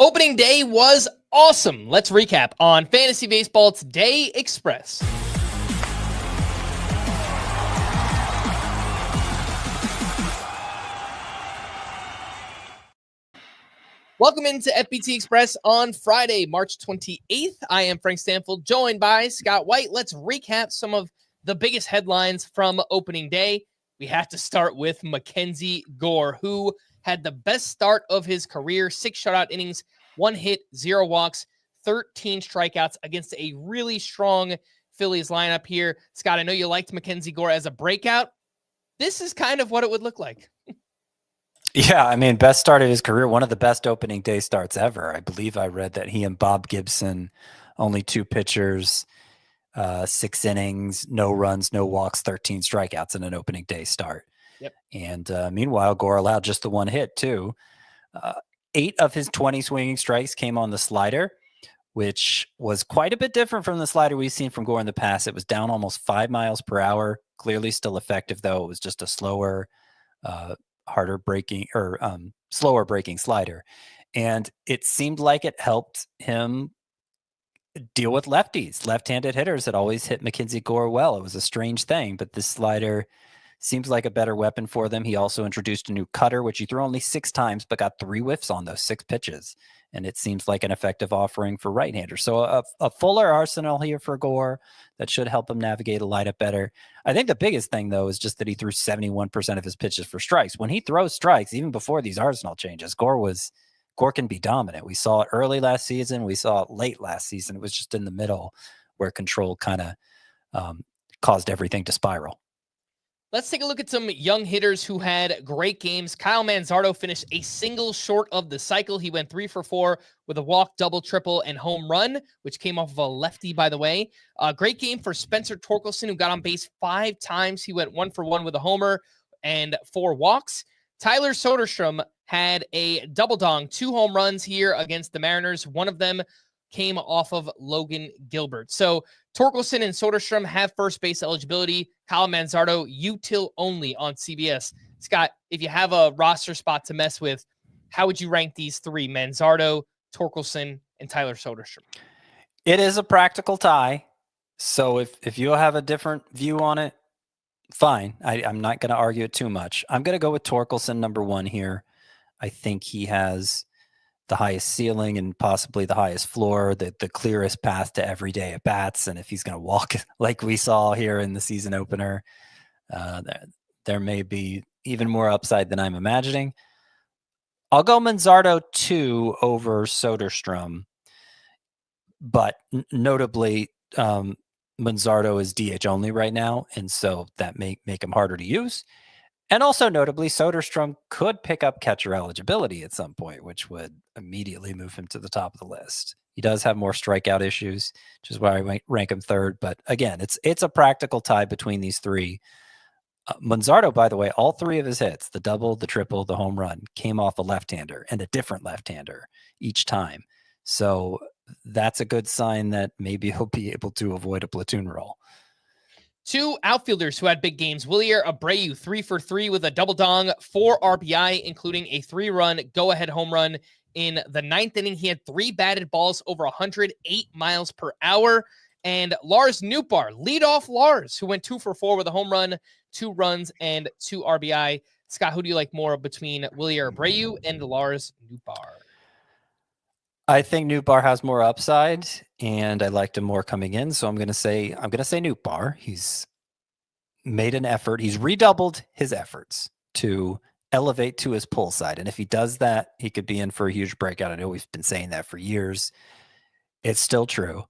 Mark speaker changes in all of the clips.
Speaker 1: Opening day was awesome. Let's recap on Fantasy Baseball Today Express. Welcome into FBT Express on Friday, March 28th. I am Frank Stampfl, joined by Scott White. Let's recap some of the biggest headlines from opening day. We have to start with MacKenzie Gore, who had the best start of his career, 6 shutout innings, 1 hit, 0 walks, 13 strikeouts against a really strong Phillies lineup here. Scott, I know you liked MacKenzie Gore as a breakout. This is kind of what it would look like.
Speaker 2: Yeah, I mean, best start of his career, one of the best opening day starts ever. I believe I read that he and Bob Gibson, only 2 pitchers, 6 innings, no runs, no walks, 13 strikeouts in an opening day start.
Speaker 1: Yep.
Speaker 2: And meanwhile, Gore allowed just the 1 hit, too. 8 of his 20 swinging strikes came on the slider, which was quite a bit different from the slider we've seen from Gore in the past. It was down almost 5 miles per hour. Clearly still effective, though. It was just a slower, harder breaking or slower breaking slider. And it seemed like it helped him deal with lefties. Left-handed hitters had always hit MacKenzie Gore well. It was a strange thing, but this slider seems like a better weapon for them. He also introduced a new cutter, which he threw only 6 times, but got 3 whiffs on those 6 pitches. And it seems like an effective offering for right-handers. So a fuller arsenal here for Gore that should help him navigate a lineup better. I think the biggest thing, though, is just that he threw 71% of his pitches for strikes. When he throws strikes, even before these arsenal changes, Gore can be dominant. We saw it early last season. We saw it late last season. It was just in the middle where control kind of caused everything to spiral.
Speaker 1: Let's take a look at some young hitters who had great games. Kyle Manzardo finished a single short of the cycle. He went 3 for 4 with a walk, double, triple, and home run, which came off of a lefty, by the way. Great game for Spencer Torkelson, who got on base 5 times. He went 1 for 1 with a homer and 4 walks. Tyler Soderstrom had a double dong, 2 home runs here against the Mariners. One of them came off of Logan Gilbert. So Torkelson and Soderstrom have first base eligibility. Kyle Manzardo, util only on CBS. Scott, if you have a roster spot to mess with, how would you rank these 3? Manzardo, Torkelson, and Tyler Soderstrom?
Speaker 2: It is a practical tie. So if you have a different view on it, fine. I'm not going to argue it too much. I'm going to go with Torkelson number 1 here. I think he has the highest ceiling and possibly the highest floor, the clearest path to everyday at bats. And if he's going to walk like we saw here in the season opener, there may be even more upside than I'm imagining. I'll go Manzardo 2 over Soderstrom, but notably Manzardo is DH only right now. And so that may make him harder to use. And also notably, Soderstrom could pick up catcher eligibility at some point, which would immediately move him to the top of the list. He does have more strikeout issues, which is why I rank him 3rd. But again, it's a practical tie between these 3. Manzardo, by the way, all 3 of his hits, the double, the triple, the home run, came off a left-hander and a different left-hander each time. So that's a good sign that maybe he'll be able to avoid a platoon role.
Speaker 1: 2 outfielders who had big games. Wilyer Abreu, 3 for 3 with a double dong, 4 RBI, including a 3-run go-ahead home run in the 9th inning. He had 3 batted balls over 108 miles per hour. And Lars Nootbaar, leadoff Lars, who went 2 for 4 with a home run, 2 runs, and 2 RBI. Scott, who do you like more between Wilyer Abreu and Lars Nootbaar?
Speaker 2: I think Nootbaar has more upside, and I liked him more coming in. So I'm going to say Nootbaar. He's made an effort. He's redoubled his efforts to elevate to his pull side. And if he does that, he could be in for a huge breakout. I know we've been saying that for years. It's still true,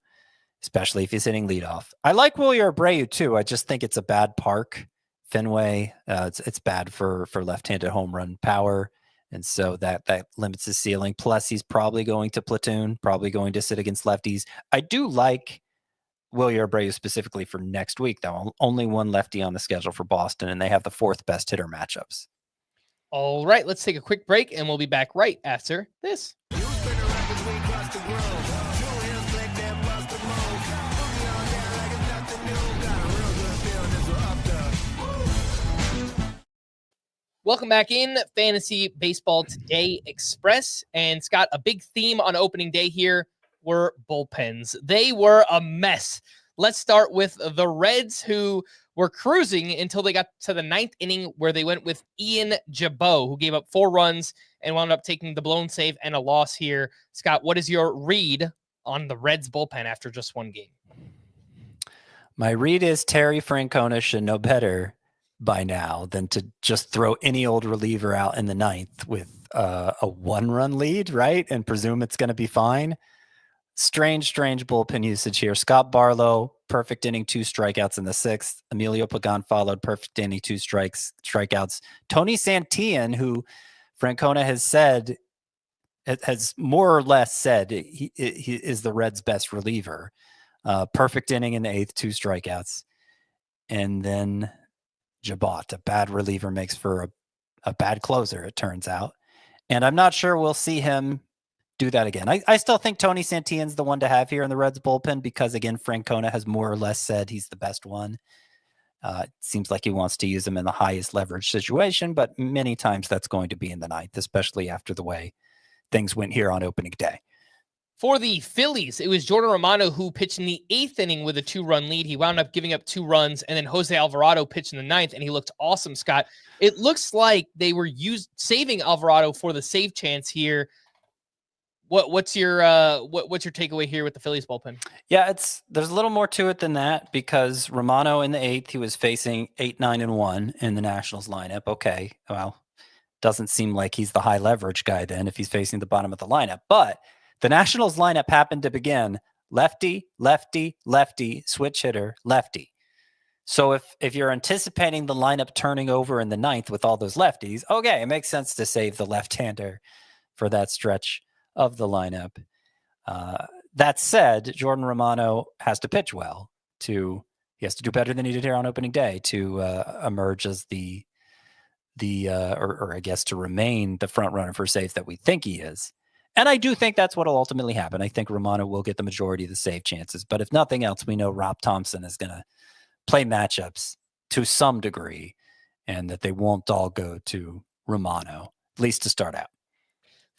Speaker 2: especially if he's hitting leadoff. I like Wilyer Abreu too. I just think it's a bad park, Fenway. It's bad for left-handed home run power. And so that limits his ceiling. Plus, he's probably going to platoon, probably going to sit against lefties. I do like Wilyer Abreu specifically for next week, though. Only 1 lefty on the schedule for Boston, and they have the 4th best hitter matchups.
Speaker 1: All right, let's take a quick break, and we'll be back right after this. Welcome back in Fantasy Baseball Today Express. And Scott, a big theme on opening day here were bullpens. They were a mess. Let's start with the Reds, who were cruising until they got to the ninth inning, where they went with Ian Jabot, who gave up 4 runs and wound up taking the blown save and a loss here. Scott, what is your read on the Reds bullpen after just one game?
Speaker 2: My read is Terry Francona should know better by now than to just throw any old reliever out in the ninth with a 1-run lead, right? And presume it's going to be fine. Strange bullpen usage here. Scott Barlow, perfect inning, 2 strikeouts in the 6th. Emilio Pagan followed, perfect inning, 2 strikeouts. Tony Santillan, who Francona has more or less said he is the Reds' best reliever. Perfect inning in the 8th, 2 strikeouts. And then Jabot, a bad reliever, makes for a bad closer, it turns out. And I'm not sure we'll see him do that again. I still think Tony Santillan's the one to have here in the Reds bullpen because, again, Francona has more or less said he's the best one. It seems like he wants to use him in the highest leverage situation, but many times that's going to be in the ninth, especially after the way things went here on opening day.
Speaker 1: For the Phillies, it was Jordan Romano who pitched in the 8th inning with a 2-run lead. He wound up giving up 2 runs, and then Jose Alvarado pitched in the 9th, and he looked awesome, Scott. It looks like they were saving Alvarado for the save chance here. What's your takeaway here with the Phillies bullpen?
Speaker 2: Yeah, there's a little more to it than that because Romano in the 8th, he was facing 8, 9, and 1 in the Nationals lineup. Okay, well, doesn't seem like he's the high leverage guy then if he's facing the bottom of the lineup, but the Nationals lineup happened to begin lefty, lefty, lefty, switch hitter, lefty. So if you're anticipating the lineup turning over in the 9th with all those lefties, okay, it makes sense to save the left-hander for that stretch of the lineup. That said, Jordan Romano has to pitch well. He has to do better than he did here on opening day to emerge as or I guess to remain the front runner for saves that we think he is. And I do think that's what will ultimately happen. I think Romano will get the majority of the save chances. But if nothing else, we know Rob Thompson is going to play matchups to some degree and that they won't all go to Romano, at least to start out.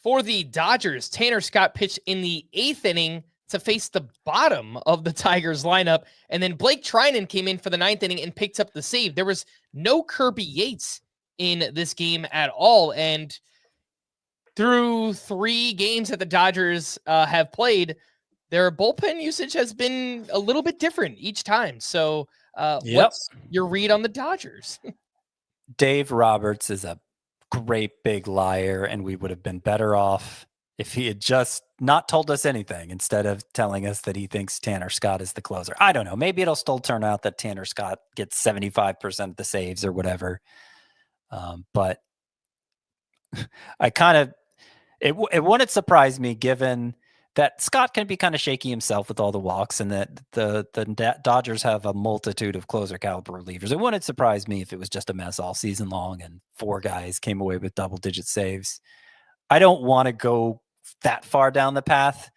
Speaker 1: For the Dodgers, Tanner Scott pitched in the 8th inning to face the bottom of the Tigers lineup. And then Blake Trinan came in for the 9th inning and picked up the save. There was no Kirby Yates in this game at all. And through 3 games that the Dodgers have played, their bullpen usage has been a little bit different each time. So what's your read on the Dodgers?
Speaker 2: Dave Roberts is a great big liar, and we would have been better off if he had just not told us anything instead of telling us that he thinks Tanner Scott is the closer. I don't know. Maybe it'll still turn out that Tanner Scott gets 75% of the saves or whatever. But I kind of, it wouldn't surprise me given that Scott can be kind of shaky himself with all the walks and that the Dodgers have a multitude of closer caliber relievers. It wouldn't surprise me if it was just a mess all season long and 4 guys came away with double-digit saves. I don't want to go that far down the path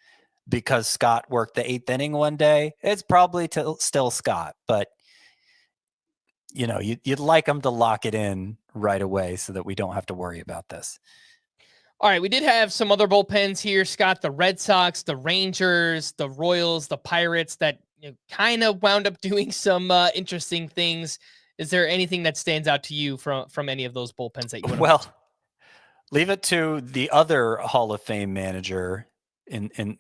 Speaker 2: because Scott worked the 8th inning one day. It's probably still Scott, but you know, you'd like him to lock it in right away so that we don't have to worry about this.
Speaker 1: All right, we did have some other bullpens here, Scott. The Red Sox, the Rangers, the Royals, the Pirates that kind of wound up doing some interesting things. Is there anything that stands out to you from any of those bullpens that you want to mention?
Speaker 2: Leave it to the other Hall of Fame manager in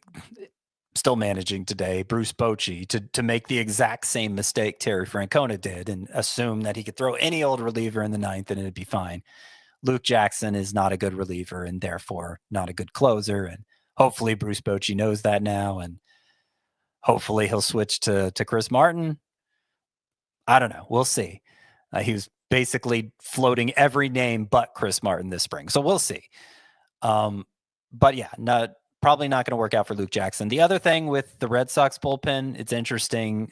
Speaker 2: still managing today, Bruce Bochy, to make the exact same mistake Terry Francona did and assume that he could throw any old reliever in the 9th and it'd be fine. Luke Jackson is not a good reliever and therefore not a good closer. And hopefully Bruce Bochy knows that now. And hopefully he'll switch to Chris Martin. I don't know. We'll see. He was basically floating every name but Chris Martin this spring. So we'll see. But yeah, probably not going to work out for Luke Jackson. The other thing with the Red Sox bullpen, it's interesting.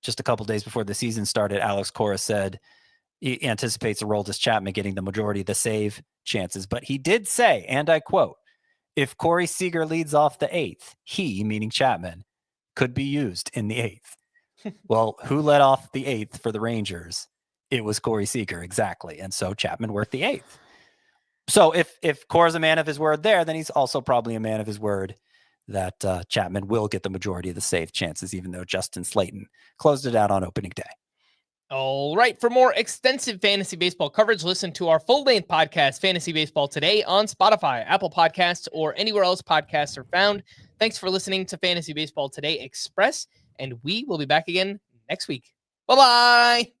Speaker 2: Just a couple days before the season started, Alex Cora said he anticipates Aroldis Chapman getting the majority of the save chances. But he did say, and I quote, if Corey Seager leads off the 8th, he, meaning Chapman, could be used in the 8th. Well, who led off the 8th for the Rangers? it was Corey Seager, exactly. And so Chapman worked the 8th. So if Core's a man of his word there, then he's also probably a man of his word that Chapman will get the majority of the save chances, even though Justin Slayton closed it out on opening day.
Speaker 1: All right. For more extensive fantasy baseball coverage, listen to our full-length podcast, Fantasy Baseball Today, on Spotify, Apple Podcasts, or anywhere else podcasts are found. Thanks for listening to Fantasy Baseball Today Express, and we will be back again next week. Bye-bye.